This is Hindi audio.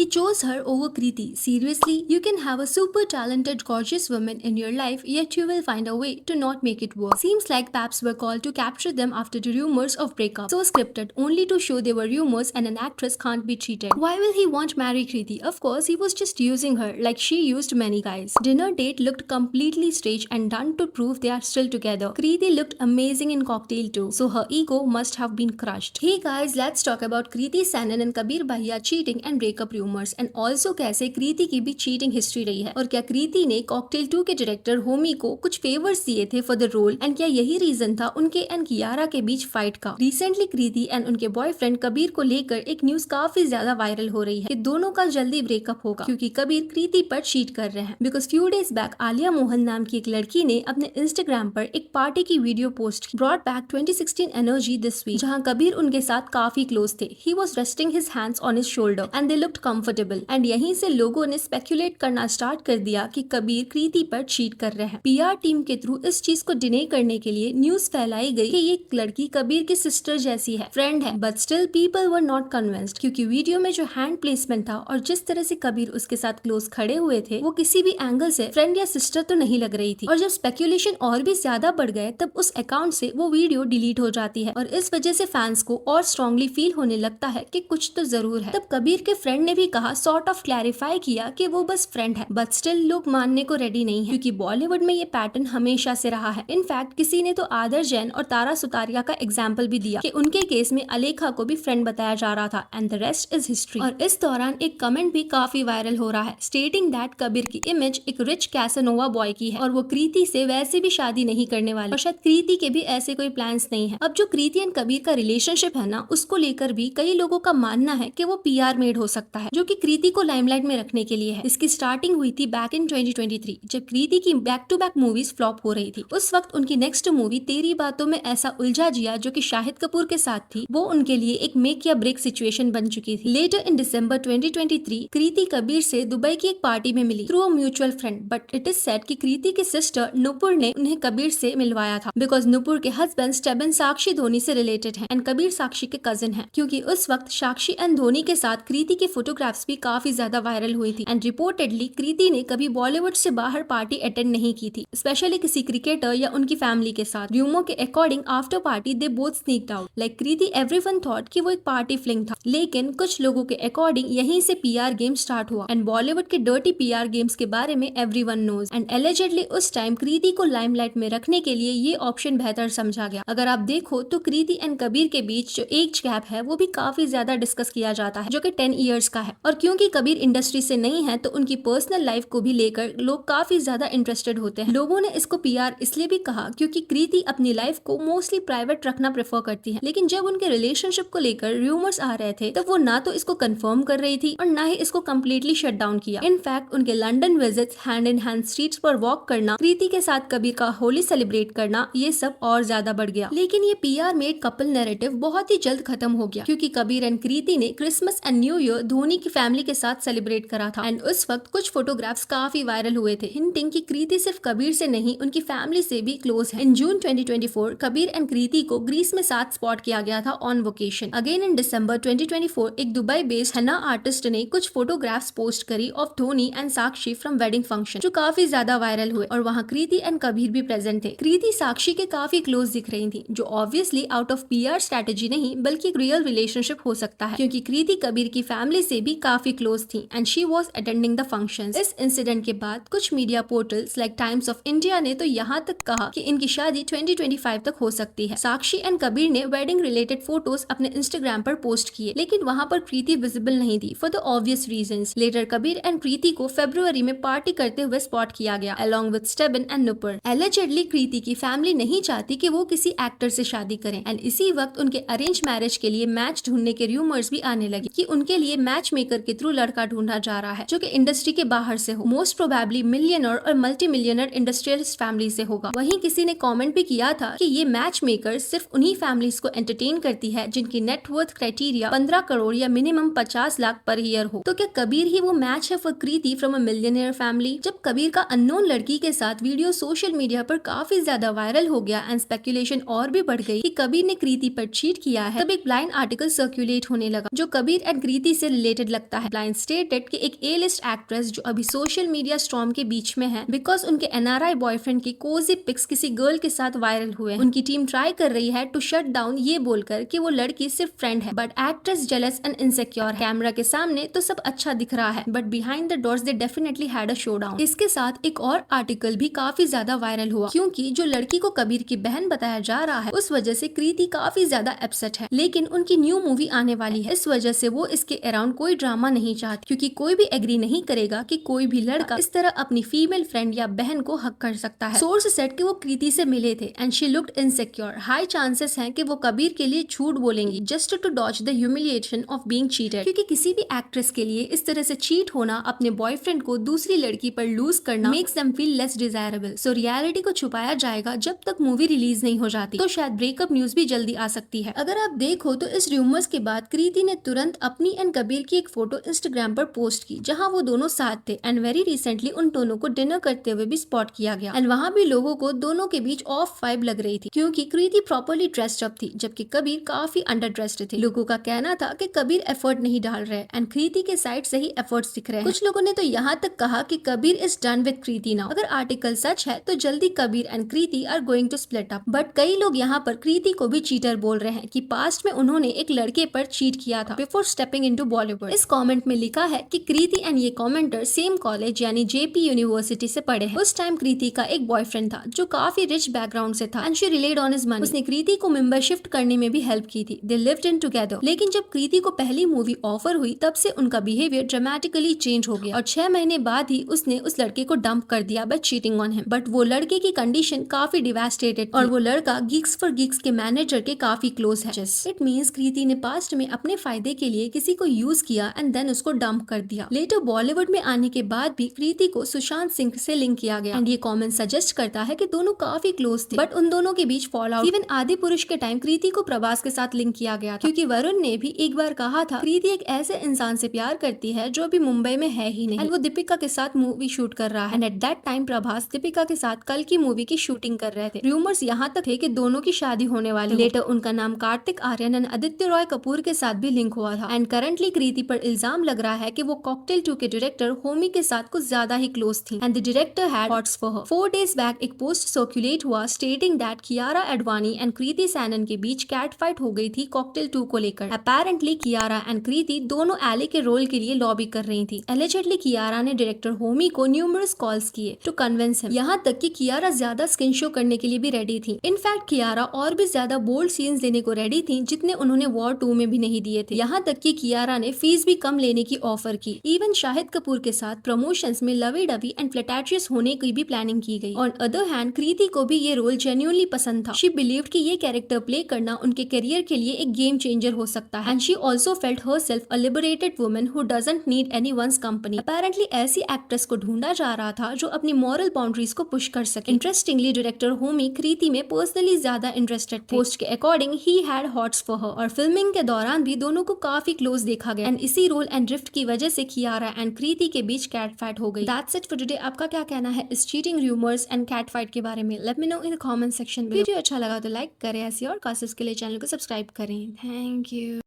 He chose her over Kriti. Seriously, you can have a super talented, gorgeous woman in your life, yet you will find a way to not make it work. Seems like Paps were called to capture them after the rumors of breakup. So scripted, only to show they were rumors and an actress can't be cheated. Why will he want marry Kriti? Of course, he was just using her like she used many guys. Dinner date looked completely staged and done to prove they are still together. Kriti looked amazing in Cocktail too, so her ego must have been crushed. Hey guys, let's talk about Kriti Sanon and Kabir Bhaiya cheating and breakup rumors, and also कैसे कृति की भी चीटिंग हिस्ट्री रही है और क्या कृति ने कॉकटेल 2 के डायरेक्टर होमी को कुछ फेवर्स दिए थे फॉर द रोल, एंड क्या यही रीजन था उनके एंड कियारा के बीच फाइट का। रिसेंटली कृति एंड उनके बॉयफ्रेंड कबीर को लेकर एक न्यूज काफी ज्यादा वायरल हो रही है कि दोनों का जल्दी ब्रेकअप होगा क्योंकि कबीर कृति पर चीट कर रहे हैं। Because few days back Alia Mohan नाम की एक लड़की ने अपने इंस्टाग्राम पर एक पार्टी की वीडियो पोस्ट की, brought back 2016 energy this week, जहां कबीर उनके साथ काफी क्लोज थे। He was resting his hands on his shoulder and they looked comfortable, and यहीं से लोगों ने स्पेकुलेट करना स्टार्ट कर दिया कि कबीर कृति पर चीट कर रहे हैं। पीआर टीम के थ्रू इस चीज को डिने करने के लिए न्यूज फैलाई गई कि ये लड़की कबीर की सिस्टर जैसी है, फ्रेंड है, but still people were not convinced क्योंकि वीडियो में जो हैंड प्लेसमेंट था और जिस तरह से कबीर उसके साथ क्लोज खड़े हुए थे वो किसी भी एंगल से फ्रेंड या सिस्टर तो नहीं लग रही थी। और जब स्पेकुलेशन और भी ज्यादा बढ़ गए तब उस अकाउंट से वो वीडियो डिलीट हो जाती है और इस वजह से फैंस को और स्ट्रांगली फील होने लगता है कि कुछ तो जरूर है। तब कबीर के फ्रेंड ने भी कहा, सॉर्ट ऑफ क्लैरिफाई किया कि वो बस फ्रेंड है, बट स्टिल लोग मानने को रेडी नहीं है क्योंकि बॉलीवुड में ये पैटर्न हमेशा से रहा है। इनफैक्ट किसी ने तो आदर जैन और तारा सुतारिया का एग्जाम्पल भी दिया कि उनके केस में अलेखा को भी फ्रेंड बताया जा रहा था, and the rest is history. और इस दौरान एक कमेंट भी काफी वायरल हो रहा है स्टेटिंग दैट कबीर की इमेज एक रिच कैसनोवा बॉय की है और वो कृति से वैसे भी शादी नहीं करने वाले और शायद कृति के भी ऐसे कोई प्लान्स नहीं है। अब जो कृति एंड कबीर का रिलेशनशिप है ना, उसको लेकर भी कई लोगों का मानना है कि वो पीआर मेड हो सकता है जो कि कृति को लाइमलाइट में रखने के लिए है। इसकी स्टार्टिंग हुई थी बैक इन 2023 जब कृति की back to back movies flop हो रही थी। उस वक्त उनकी नेक्स्ट मूवी तेरी बातों में ऐसा उलझा जिया जो कि शाहिद कपूर के साथ थी, वो उनके लिए एक मेक या ब्रेक सिचुएशन बन चुकी थी। लेटर इन दिसंबर 2023 कृति कबीर से दुबई की एक पार्टी में मिली through a mutual friend, but it is said कि कृति की सिस्टर नुपुर ने उन्हें कबीर से मिलवाया था बिकॉज नुपुर के हस्बैंड स्टेबन साक्षी धोनी से रिलेटेड हैं एंड कबीर साक्षी के कजिन हैं, क्योंकि उस वक्त साक्षी एंड धोनी के साथ कृति की फोटोग्राफ्स भी काफी ज्यादा वायरल हुई थी। एंड रिपोर्टेडली कृति ने कभी बॉलीवुड से बाहर पार्टी अटेंड नहीं की थी, स्पेशली किसी क्रिकेटर या उनकी फैमिली के साथ। रूमर के according after party they both sneaked out like Kriti everyone thought कि वो एक पार्टी फ्लिंग था, लेकिन कुछ लोगों के अकॉर्डिंग यहीं से पीआर गेम स्टार्ट हुआ एंड बॉलीवुड के डर्टी पीआर गेम्स के बारे में एवरीवन नोज। एंड एलिजेडली उस टाइम कृति को लाइमलाइट में रखने के लिए ये ऑप्शन बेहतर समझा गया। अगर आप देखो तो कृति एंड कबीर के बीच जो एज गैप है वो भी काफी ज्यादा डिस्कस किया जाता है जो कि 10 इयर्स का है, और क्योंकि कबीर इंडस्ट्री से नहीं है तो उनकी पर्सनल लाइफ को भी लेकर लोग काफी ज्यादा इंटरेस्टेड होते हैं। लोगों ने इसको पीआर इसलिए भी कहा क्योंकि कृति अपनी लाइफ को मोस्टली प्राइवेट रखना प्रेफर करती है, लेकिन जब उनके रिलेशनशिप को लेकर रूमर्स आ रहे थे तब वो ना तो इसको कंफर्म कर रही थी और ना ही इसको कम्प्लीटली शट डाउन किया। इनफैक्ट उनके London visits, hand in hand streets पर वॉक करना, कृति के साथ कबीर का होली सेलिब्रेट करना, ये सब और ज्यादा बढ़ गया। लेकिन ये पीआर मेड कपल नैरेटिव बहुत ही जल्द खत्म हो गया क्योंकि कबीर एंड कृति ने Christmas and new year Dhoni की फैमिली के साथ सेलिब्रेट करा था एंड उस वक्त कुछ फोटोग्राफ्स काफी वायरल हुए थे हिंटिंग कि कृति सिर्फ कबीर से नहीं उनकी फैमिली से भी क्लोज है। इन जून 2024 कबीर एंड कृति को ग्रीस में साथ स्पॉट किया गया था ऑन वोकेशन। अगेन इन दिसंबर 2024 एक दुबई बेस्ड हन्ना आर्टिस्ट ने कुछ फोटोग्राफ्स पोस्ट करी of Dhoni and Sakshi from wedding function जो काफी ज्यादा वायरल हुए और वहाँ कृति एंड कबीर भी प्रेजेंट थे। कृति साक्षी के काफी क्लोज दिख रही थी जो obviously out of PR strategy नहीं बल्कि एक रियल रिलेशनशिप हो सकता है क्योंकि कृति कबीर की फैमिली से भी काफी क्लोज थी and she was attending the functions. इस इंसिडेंट के बाद कुछ media portals like times of India ने तो यहाँ तक कहा कि इनकी शादी 2025 तक हो सकती है। साक्षी एंड कबीर ने वेडिंग रिलेटेड फोटोज अपने इंस्टाग्राम पर पोस्ट किए लेकिन वहाँ पर कृति विजिबल नहीं थी for the obvious reasons. Later Kabir and Kriti को फरवरी में पार्टी करते हुए स्पॉट किया गया along with Stebin and Nupur. Allegedly Kriti की फैमिली नहीं चाहती कि वो किसी एक्टर से शादी करें एंड इसी वक्त उनके अरेंज मैरिज के लिए मैच ढूंढने के रूमर्स भी आने लगे कि उनके लिए मैच मेकर के थ्रू लड़का ढूंढा जा रहा है जो कि इंडस्ट्री के बाहर से हो, मोस्ट प्रोबेबली मिलियनर और मल्टी मिलियनर इंडस्ट्रियलिस्ट फैमिली से होगा। वहीं किसी ने कमेंट भी किया था कि ये मैच मेकर सिर्फ उन्हीं फैमिलीज को एंटरटेन करती है जिनकी नेटवर्थ क्राइटेरिया 15 करोड़ या मिनिमम 50 लाख पर ईयर हो। तो क्या कबीर ही वो मैच है for Kriti from a millionaire family? जब कबीर का अननोन लड़की के साथ वीडियो सोशल मीडिया पर काफी ज्यादा वायरल हो गया एंड स्पेकुलेशन और भी बढ़ गई कि कबीर ने कृति पर चीट किया है, तब एक ब्लाइंड आर्टिकल सर्कुलेट होने लगा जो कबीर एंड कृति से रिलेटेड लगता है। ब्लाइंड स्टेटेड कि एक ए लिस्ट एक्ट्रेस जो अभी सोशल मीडिया स्टॉर्म के बीच में है बिकॉज उनके एनआरआई बॉयफ्रेंड की कोजी पिक्स किसी गर्ल के साथ वायरल हुए। उनकी टीम ट्राई कर रही है टू शट डाउन ये बोलकर कि वो लड़की सिर्फ फ्रेंड है, but actress jealous and insecure. Camera के सामने तो सब अच्छा दिख रहा है, but behind the doors they definitely had a showdown. इसके साथ एक और आर्टिकल भी काफी ज्यादा वायरल हुआ क्योंकि जो लड़की को कबीर की बहन बताया जा रहा है उस वजह से कृति काफी ज्यादा अपसेट है। लेकिन उनकी न्यू मूवी आने वाली है, इस वजह से वो इसके अराउंड कोई ड्रामा नहीं चाहती क्योंकि कोई भी एग्री नहीं करेगा कि कोई भी लड़का इस तरह अपनी फीमेल फ्रेंड या बहन को हक कर सकता है। सोर्स सेट कि वो कृति से मिले थे and she looked insecure. High chances हैं कि वो कबीर के लिए झूठ बोलेंगी just to dodge the humiliation of being cheated, क्योंकि किसी भी एक्ट्रेस के लिए इस तरह से चीट होना, अपने बॉयफ्रेंड को दूसरी लड़की पर लूज करना makes them feel less desirable. So reality को छुपाया जाएगा जब तक मूवी रिलीज नहीं हो जाती, तो शायद ब्रेकअप न्यूज भी जल्दी आ सकती है। अगर आप देखो तो इस रूमर्स के बाद कृति ने तुरंत अपनी एंड कबीर की एक फोटो इंस्टाग्राम पर पोस्ट की जहां वो दोनों साथ थे एंड वेरी रिसेंटली उन दोनों को डिनर करते हुए भी स्पॉट किया गया एंड वहां भी लोगों को दोनों के बीच ऑफ वाइब लग रही थी क्योंकि कृति प्रॉपर्ली ड्रेस्ड अप थी जबकि कबीर काफी अंडर ड्रेस्ड थे। लोगों का कहना था कि कबीर एफर्ट नहीं डाल रहे एंड कृति के साइड से ही एफर्ट्स दिख रहे हैं। कुछ लोगों ने तो यहाँ तक कहा कि Kabir is done with Kriti now. अगर आर्टिकल सच है तो जल्दी Kabir and Kriti are going to split up, but कई लोग यहाँ पर कृति को भी चीटर बोल रहे हैं कि पास्ट में उन्होंने एक लड़के पर चीट किया था बिफोर स्टेपिंग इनटू बॉलीवुड। इस कमेंट में लिखा है कि कृति एंड ये कमेंटर सेम कॉलेज यानी जेपी यूनिवर्सिटी से पढ़े हैं। उस टाइम कृति का एक बॉयफ्रेंड था जो काफी रिच बैकग्राउंड से था and she relayed on his money. उसने कृति को मेंबर शिफ्ट करने में भी हेल्प की थी। They lived in together. लेकिन जब कृति को पहली मूवी ऑफर हुई तब से उनका बिहेवियर ड्रामेटिकली चेंज हो गया और 6 महीने बाद ही उसने उस लड़के को डंप कर दिया by cheating on him. But वो लड़के की कंडीशन काफी डिवास्टेटेड और वो लड़का गीक्स फॉर गीक्स के मैनेजर के काफी क्लोज है। इट मींस कृति ने पास्ट में अपने फायदे के लिए किसी को यूज किया एंड देन उसको डंप कर दिया। लेटर बॉलीवुड में आने के बाद भी कृति को सुशांत सिंह से लिंक किया गया एंड ये कमेंट सजेस्ट करता है कि दोनों काफी क्लोज थे, बट उन दोनों के बीच फॉल आउट। इवन आदि पुरुष के टाइम कृति को प्रभास के साथ लिंक किया गया था क्योंकि वरुण ने भी एक बार कहा था कृति एक ऐसे इंसान से प्यार करती है जो अभी मुंबई में है ही नहीं एंड वो दीपिका के साथ मूवी शूट कर रहा है and at that time Prabhas Deepika के साथ कल की मूवी की शूटिंग कर रहे थे। रूमर्स यहाँ तक थे कि दोनों की शादी होने वाली। लेटर उनका नाम कार्तिक आर्यन एंड आदित्य रॉय कपूर के साथ भी लिंक हुआ था एंड करंटली कृति पर इल्जाम लग रहा है कि वो कॉकटेल 2 के डायरेक्टर होमी के साथ कुछ ज्यादा ही क्लोज थी and the director had hots for her. 4 days back एक पोस्ट सर्कुलेट हुआ stating that Kiara Advani and Kriti Sanon के बीच कैट फाइट हो गई थी कॉकटेल 2 को लेकर। अपेरेंटली कियारा एंड कृति दोनों एली के रोल के लिए लॉबी कर रही थी। एलिजेडली कियारा ने डायरेक्टर होमी को न्यूमरस कॉल्स किए टू कन्विंस हिम, यहाँ तक कि कियारा ज्यादा स्किन शो करने के लिए भी रेडी थी। इनफैक्ट कियारा और भी ज्यादा बोल्ड सीन्स देने को रेडी थी जितने उन्होंने वॉर 2 में भी नहीं दिए थे। यहाँ तक कि कियारा ने फीस भी कम लेने की ऑफर की। इवन शाहिद कपूर के साथ प्रमोशंस में लवी डवी एंड फ्लैटरियस होने की भी प्लानिंग की गई। ऑन अदर हैंड कृति को भी ये रोल जेन्युइनली पसंद था। शी बिलीव्ड कि ये कैरेक्टर प्ले करना उनके करियर के लिए एक गेम चेंजर हो सकता है and she also felt herself a liberated woman who doesn't need anyone's company. Apparently ऐसी एक्ट्रेस को ढूंढा जा रहा था जो अपनी मॉरल बाउंड्रीज को पुश कर सके। इंटरेस्टिंगली डायरेक्टर होमी कृति में पर्सनली ज्यादा इंटरेस्टेड थे। पोस्ट के according he had hots for हर और फिल्मिंग के दौरान भी दोनों को काफी क्लोज देखा गया एंड इसी रोल एंड ड्रिफ्ट की वजह से कियारा एंड कृति के बीच कैट फाइट हो गई। That's it for today. आपका क्या कहना है इस cheating rumours and cat fight के बारे में? Let me know in the comment section. Video अच्छा लगा तो लाइक करें, ऐसी और कासेस के लिए चैनल को सब्सक्राइब करें। Thank you.